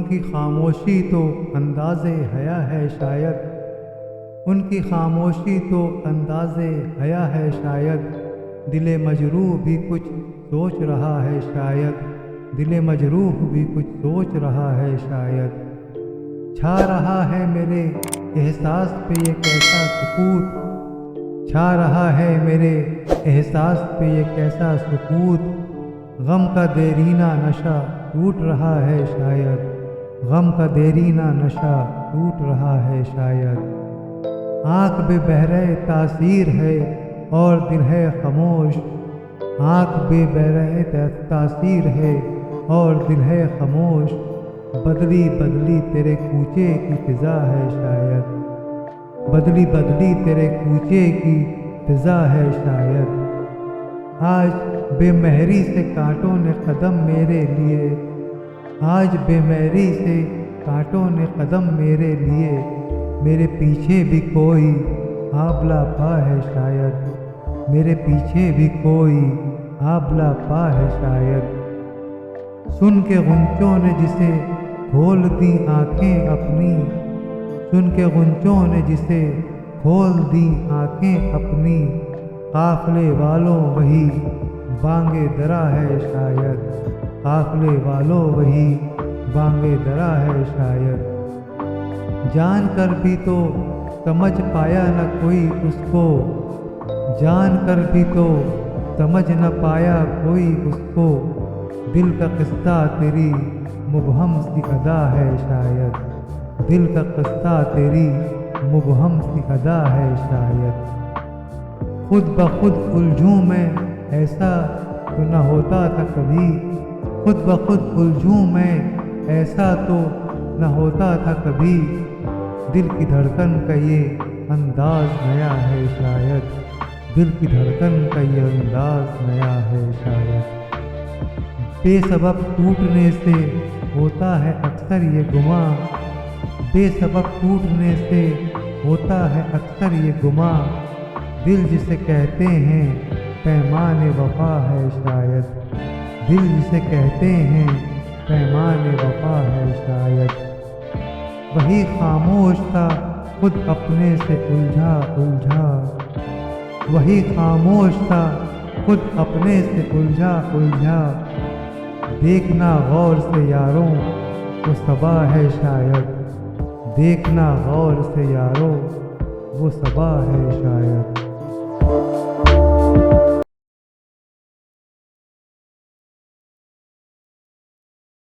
उनकी खामोशी तो अंदाज़े हया है शायद, उनकी खामोशी तो अंदाज़े हया है शायद। दिले मजरूह भी कुछ सोच रहा है शायद, दिले मजरूह भी कुछ सोच रहा है शायद। छा रहा है मेरे एहसास पे ये कैसा सुकूत, छा रहा है मेरे एहसास पे ये कैसा सुकूत। गम का देरीना नशा टूट रहा है शायद, गम का देरीना नशा टूट रहा है शायद। आँख बेबहरे तासीर है और दिल है खामोश, आँख बेबहरे तासीर है और दिल है खामोश। बदली बदली तेरे कूचे की फिजा है शायद, बदली बदली तेरे कूचे की फिजा है शायद। आज बेमहरी से कांटों ने कदम मेरे लिए, आज बेमहरी से कांटों ने कदम मेरे लिए। मेरे पीछे भी कोई आबला पा है शायद, मेरे पीछे भी कोई आबला पा है शायद। सुन के गुंचों ने जिसे खोल दी आंखें अपनी, सुन के गुंचों ने जिसे खोल दी आंखें अपनी। काफले वालों वही बांगे दरा है शायद, काफले वालों वही बांगे दरा है शायद। जान कर भी तो समझ पाया न कोई उसको, जान कर भी तो समझ न पाया कोई उसको। दिल का किस्सा तेरी मुबहम सी अदा है शायद, दिल का किस्सा तेरी मुबहम सी अदा है शायद। खुद ब खुद उलझूं मैं ऐसा तो न होता था कभी, खुद ब खुद उलझूं मैं ऐसा तो न होता था कभी। दिल की धड़कन का ये अंदाज नया है शायद, दिल की धड़कन का ये अंदाज नया है शायद। बेसबब टूटने से होता है अक्सर ये गुमा, बेसबब टूटने से होता है अक्सर ये गुमा। दिल जिसे कहते हैं पैमाने वफा है शायद, दिल जिसे कहते हैं पैमाने वफा है शायद। वही खामोश था खुद अपने से उलझा उलझा, वही खामोश था खुद अपने से उलझा उलझा। देखना गौर से यारों वो सबा है शायद, देखना गौर से यारों वो सबा है शायद।